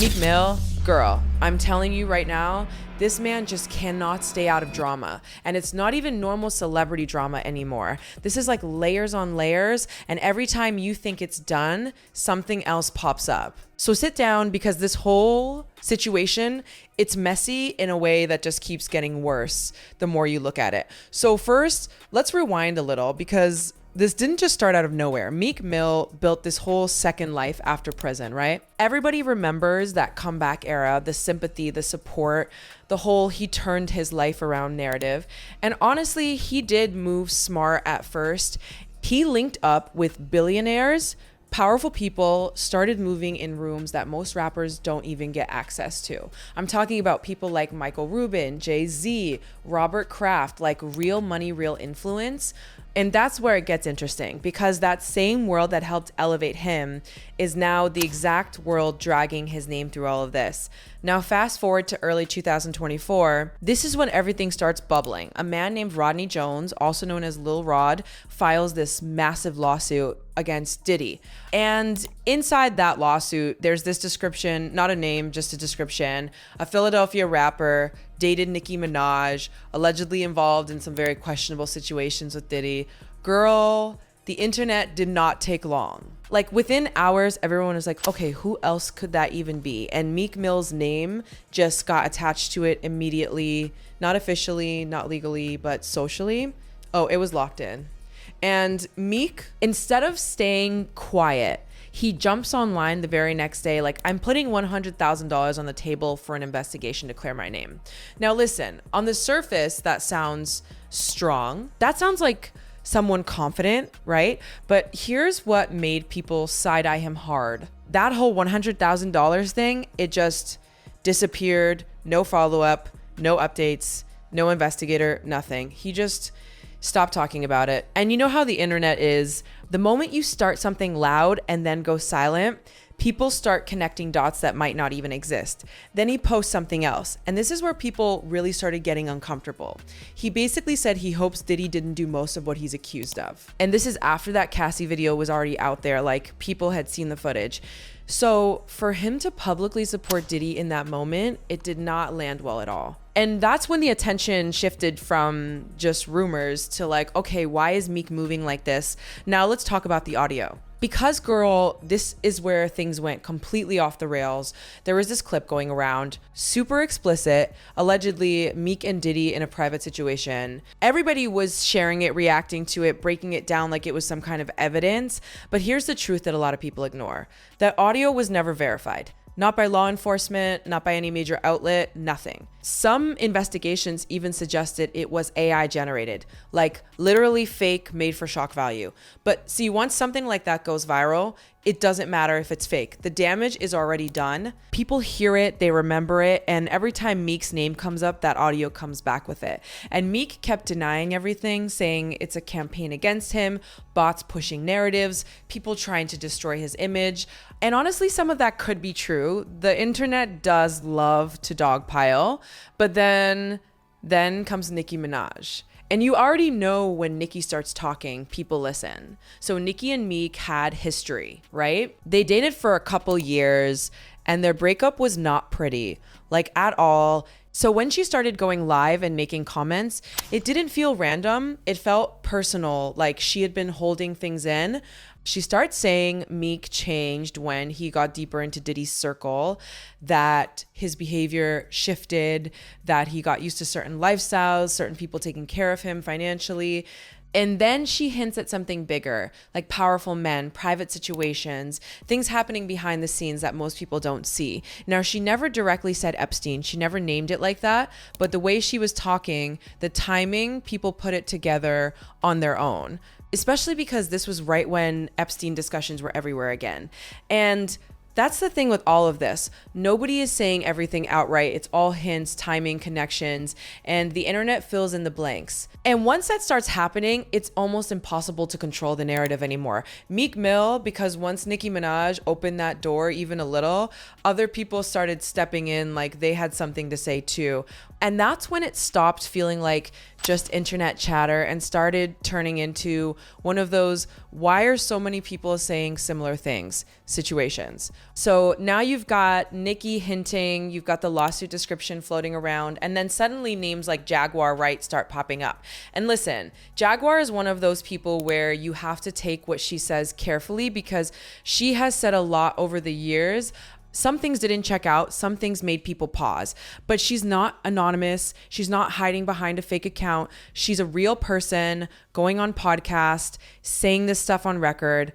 Meek Mill, girl, I'm telling you right now, this man just cannot stay out of drama. And it's not even normal celebrity drama anymore. This is like layers on layers. And every time you think it's done, something else pops up. So sit down, because this whole situation, it's messy in a way that just keeps getting worse the more you look at it. So first, let's rewind a little, because this didn't just start out of nowhere. Meek Mill built this whole second life after prison, right? Everybody remembers that comeback era, the sympathy, the support, the whole he turned his life around narrative. And honestly, he did move smart at first. He linked up with billionaires. Powerful people, started moving in rooms that most rappers don't even get access to. I'm talking about people like Michael Rubin, Jay-Z, Robert Kraft, like real money, real influence. And that's where it gets interesting, because that same world that helped elevate him is now the exact world dragging his name through all of this. Now, fast forward to early 2024, this is when everything starts bubbling. A man named Rodney Jones, also known as Lil Rod, files this massive lawsuit against Diddy. And inside that lawsuit, there's this description, not a name, just a description. A Philadelphia rapper dated Nicki Minaj, allegedly involved in some very questionable situations with Diddy. Girl, the internet did not take long. Like within hours, everyone was like, okay, who else could that even be? And Meek Mill's name just got attached to it immediately, not officially, not legally, but socially. Oh, it was locked in. And Meek, instead of staying quiet, he jumps online the very next day, like, I'm putting $100,000 on the table for an investigation to clear my name. Now, listen, on the surface, that sounds strong. That sounds like someone confident, right? But here's what made people side-eye him hard. That whole $100,000 thing, it just disappeared. No follow-up, no updates, no investigator, nothing. He just stopped talking about it. And you know how the internet is. The moment you start something loud and then go silent, people start connecting dots that might not even exist. Then he posts something else. And this is where people really started getting uncomfortable. He basically said he hopes Diddy didn't do most of what he's accused of. And this is after that Cassie video was already out there, like people had seen the footage. So for him to publicly support Diddy in that moment, it did not land well at all. And that's when the attention shifted from just rumors to like, okay, why is Meek moving like this? Now let's talk about the audio. Because, girl, this is where things went completely off the rails. There was this clip going around, super explicit, allegedly Meek and Diddy in a private situation. Everybody was sharing it, reacting to it, breaking it down like it was some kind of evidence. But here's the truth that a lot of people ignore. That audio was never verified. Not by law enforcement, not by any major outlet, nothing. Some investigations even suggested it was AI generated, like literally fake, made for shock value. But see, once something like that goes viral, it doesn't matter if it's fake. The damage is already done. People hear it, they remember it, and every time Meek's name comes up, that audio comes back with it. And Meek kept denying everything, saying it's a campaign against him, bots pushing narratives, people trying to destroy his image. And honestly, some of that could be true. The internet does love to dogpile, but then comes Nicki Minaj. And you already know when Nicki starts talking, people listen. So Nicki and Meek had history, right? They dated for a couple years and their breakup was not pretty, like at all. So when she started going live and making comments, it didn't feel random. It felt personal, like she had been holding things in. She starts saying Meek changed when he got deeper into Diddy's circle, that his behavior shifted, that he got used to certain lifestyles, certain people taking care of him financially. And then she hints at something bigger, like powerful men, private situations, things happening behind the scenes that most people don't see. Now, she never directly said Epstein. She never named it like that. But the way she was talking, the timing, people put it together on their own, especially because this was right when Epstein discussions were everywhere again. And that's the thing with all of this. Nobody is saying everything outright. It's all hints, timing, connections, and the internet fills in the blanks. And once that starts happening, it's almost impossible to control the narrative anymore. Meek Mill, because once Nicki Minaj opened that door even a little, other people started stepping in like they had something to say too. And that's when it stopped feeling like just internet chatter and started turning into one of those why are so many people saying similar things situations. So now you've got Nicki hinting, you've got the lawsuit description floating around, and then suddenly names like Jaguar Wright start popping up. And listen, Jaguar is one of those people where you have to take what she says carefully because she has said a lot over the years. Some things didn't check out. Some things made people pause. But she's not anonymous. She's not hiding behind a fake account. She's a real person going on podcast, saying this stuff on record.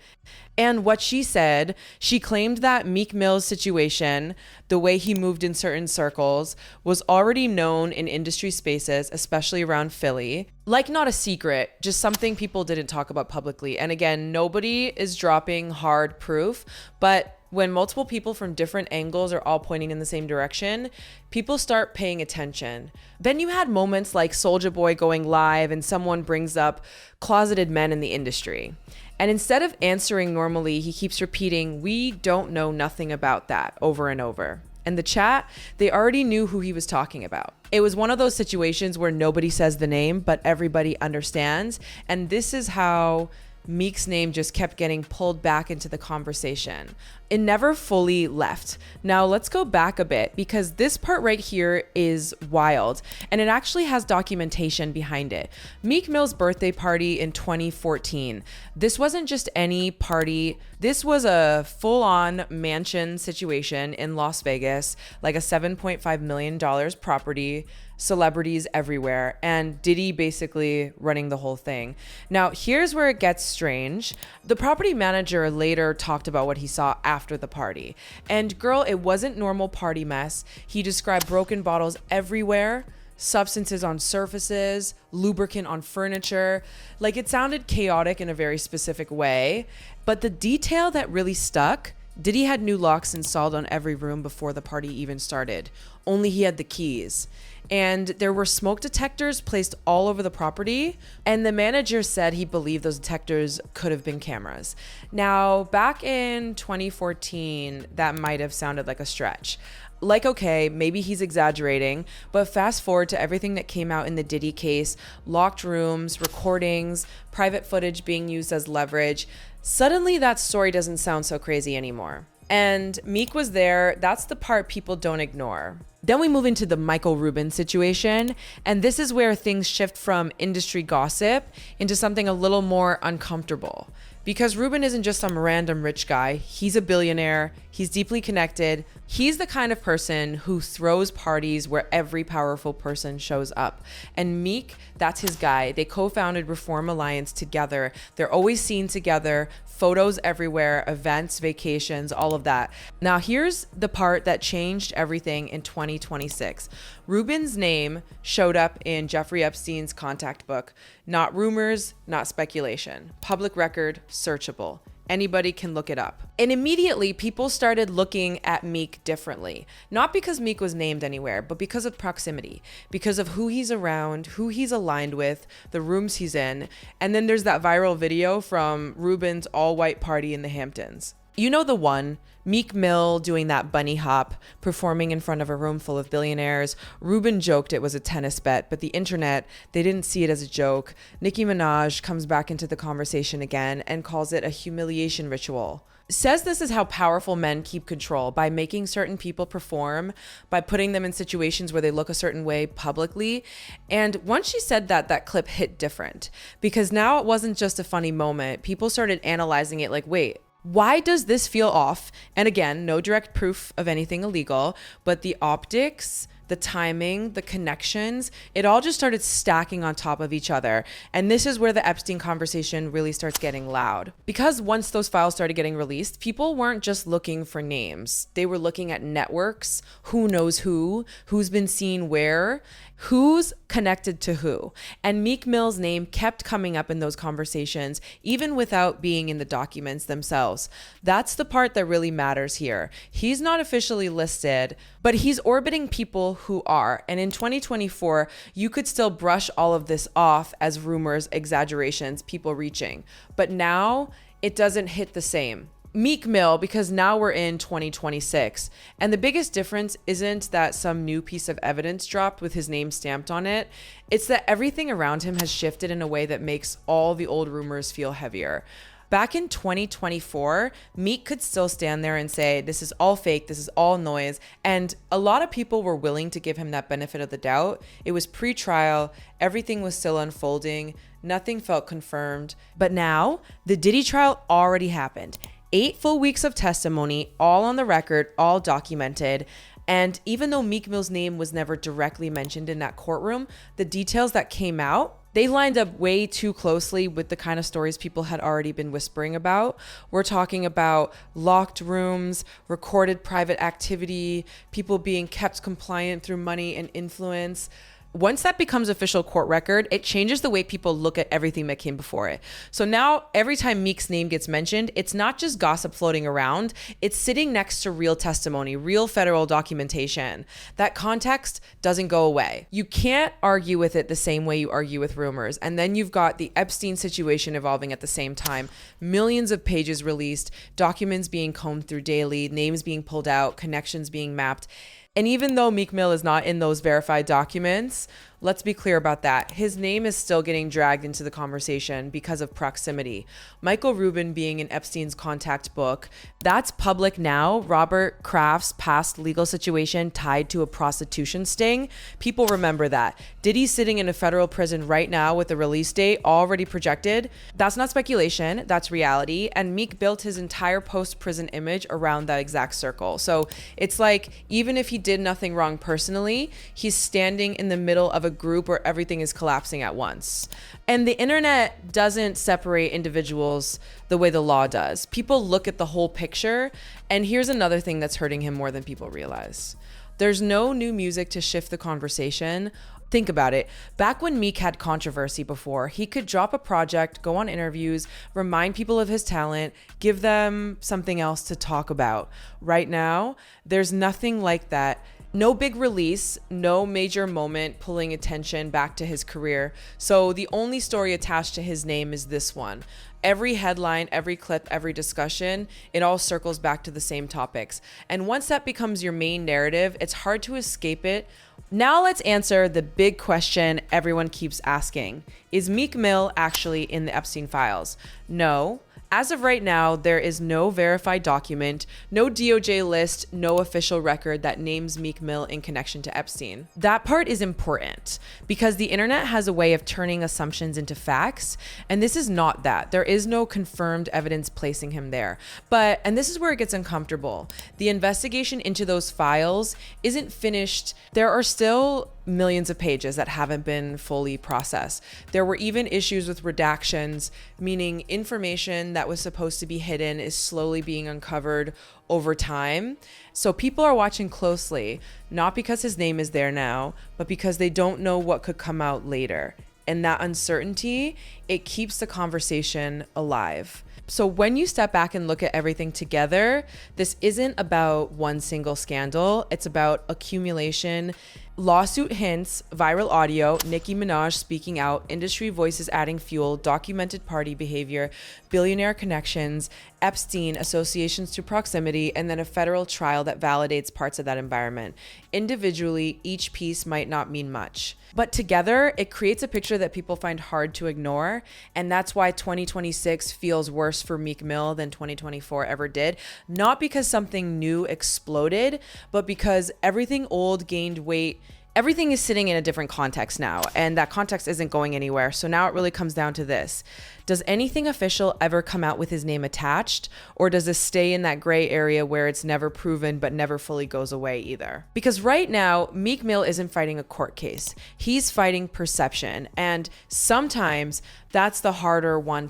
And what she said, she claimed that Meek Mill's situation, the way he moved in certain circles, was already known in industry spaces, especially around Philly. Like not a secret, just something people didn't talk about publicly. And again, nobody is dropping hard proof, but when multiple people from different angles are all pointing in the same direction, people start paying attention. Then you had moments like Soulja Boy going live and someone brings up closeted men in the industry. And instead of answering normally, he keeps repeating, "We don't know nothing about that," over and over. And the chat, they already knew who he was talking about. It was one of those situations where nobody says the name, but everybody understands. And this is how Meek's name just kept getting pulled back into the conversation. It never fully left. Now let's go back a bit because this part right here is wild and it actually has documentation behind it. Meek Mill's birthday party in 2014. This wasn't just any party. This was a full-on mansion situation in Las Vegas, like a $7.5 million property, celebrities everywhere, and Diddy basically running the whole thing. Now, here's where it gets strange. The property manager later talked about what he saw after the party. And girl, it wasn't normal party mess. He described broken bottles everywhere, substances on surfaces, lubricant on furniture. Like it sounded chaotic in a very specific way. But the detail that really stuck, Diddy had new locks installed on every room before the party even started. Only he had the keys. And there were smoke detectors placed all over the property. And the manager said he believed those detectors could have been cameras. Now, back in 2014, that might have sounded like a stretch. Like, okay, maybe he's exaggerating, but fast forward to everything that came out in the Diddy case, locked rooms, recordings, private footage being used as leverage. Suddenly that story doesn't sound so crazy anymore. And Meek was there. That's the part people don't ignore. Then we move into the Michael Rubin situation. And this is where things shift from industry gossip into something a little more uncomfortable. Because Rubin isn't just some random rich guy. He's a billionaire. He's deeply connected. He's the kind of person who throws parties where every powerful person shows up. And Meek, that's his guy. They co-founded Reform Alliance together. They're always seen together. Photos everywhere, events, vacations, all of that. Now here's the part that changed everything in 2026. Rubin's name showed up in Jeffrey Epstein's contact book. Not rumors, not speculation. Public record, searchable. Anybody can look it up. And immediately people started looking at Meek differently. Not because Meek was named anywhere, but because of proximity, because of who he's around, who he's aligned with, the rooms he's in. And then there's that viral video from Rubin's all-white party in the Hamptons. You know the one, Meek Mill doing that bunny hop, performing in front of a room full of billionaires. Rubin joked it was a tennis bet, but the internet, they didn't see it as a joke. Nicki Minaj comes back into the conversation again and calls it a humiliation ritual. Says this is how powerful men keep control, by making certain people perform, by putting them in situations where they look a certain way publicly. And once she said that, that clip hit different, because now it wasn't just a funny moment. People started analyzing it like, wait, why does this feel off? And again, no direct proof of anything illegal, but the optics, the timing, the connections, it all just started stacking on top of each other. And this is where the Epstein conversation really starts getting loud. Because once those files started getting released, people weren't just looking for names. They were looking at networks, who knows who, who's been seen where, who's connected to who. And Meek Mill's name kept coming up in those conversations, even without being in the documents themselves. That's the part that really matters here. He's not officially listed, but he's orbiting people who are. And in 2024, you could still brush all of this off as rumors, exaggerations, people reaching. But now it doesn't hit the same. Meek Mill, because now we're in 2026. And the biggest difference isn't that some new piece of evidence dropped with his name stamped on it. It's that everything around him has shifted in a way that makes all the old rumors feel heavier. Back in 2024, Meek could still stand there and say, this is all fake, this is all noise. And a lot of people were willing to give him that benefit of the doubt. It was pre-trial, everything was still unfolding, nothing felt confirmed. But now, the Diddy trial already happened. 8 full weeks of testimony, all on the record, all documented. And even though Meek Mill's name was never directly mentioned in that courtroom, the details that came out, they lined up way too closely with the kind of stories people had already been whispering about. We're talking about locked rooms, recorded private activity, people being kept compliant through money and influence. Once that becomes official court record, it changes the way people look at everything that came before it. So now every time Meek's name gets mentioned, it's not just gossip floating around, it's sitting next to real testimony, real federal documentation. That context doesn't go away. You can't argue with it the same way you argue with rumors. And then you've got the Epstein situation evolving at the same time. Millions of pages released, documents being combed through daily, names being pulled out, connections being mapped. And even though Meek Mill is not in those verified documents, let's be clear about that. His name is still getting dragged into the conversation because of proximity. Michael Rubin being in Epstein's contact book, that's public now. Robert Kraft's past legal situation tied to a prostitution sting. People remember that. Diddy sitting in a federal prison right now with a release date already projected. That's not speculation, that's reality. And Meek built his entire post-prison image around that exact circle. So it's like, even if he did nothing wrong personally, he's standing in the middle of a group where everything is collapsing at once. And the internet doesn't separate individuals the way the law does. People look at the whole picture. And here's another thing that's hurting him more than people realize. There's no new music to shift the conversation. Think about it. Back when Meek had controversy before, he could drop a project, go on interviews, remind people of his talent, give them something else to talk about. Right now, there's nothing like that. No big release, no major moment pulling attention back to his career. So the only story attached to his name is this one. Every headline, every clip, every discussion, it all circles back to the same topics. And once that becomes your main narrative, it's hard to escape it. Now let's answer the big question everyone keeps asking. Is Meek Mill actually in the Epstein files? No. As of right now, there is no verified document, no DOJ list, no official record that names Meek Mill in connection to Epstein. That part is important because the internet has a way of turning assumptions into facts, and this is not that. There is no confirmed evidence placing him there. And this is where it gets uncomfortable. The investigation into those files isn't finished. There are still millions of pages that haven't been fully processed. There were even issues with redactions, meaning information that was supposed to be hidden is slowly being uncovered over time. So people are watching closely, not because his name is there now, but because they don't know what could come out later. And that uncertainty, it keeps the conversation alive. So when you step back and look at everything together, this isn't about one single scandal. It's about accumulation, lawsuit hints, viral audio, Nicki Minaj speaking out, industry voices adding fuel, documented party behavior, billionaire connections, Epstein, associations to proximity, and then a federal trial that validates parts of that environment. Individually, each piece might not mean much, but together it creates a picture that people find hard to ignore. And that's why 2026 feels worse for Meek Mill than 2024 ever did. Not because something new exploded, but because everything old gained weight. Everything is sitting in a different context now, and that context isn't going anywhere. So now it really comes down to this. Does anything official ever come out with his name attached, or does this stay in that gray area where it's never proven but never fully goes away either? Because right now, Meek Mill isn't fighting a court case. He's fighting perception, and sometimes that's the harder one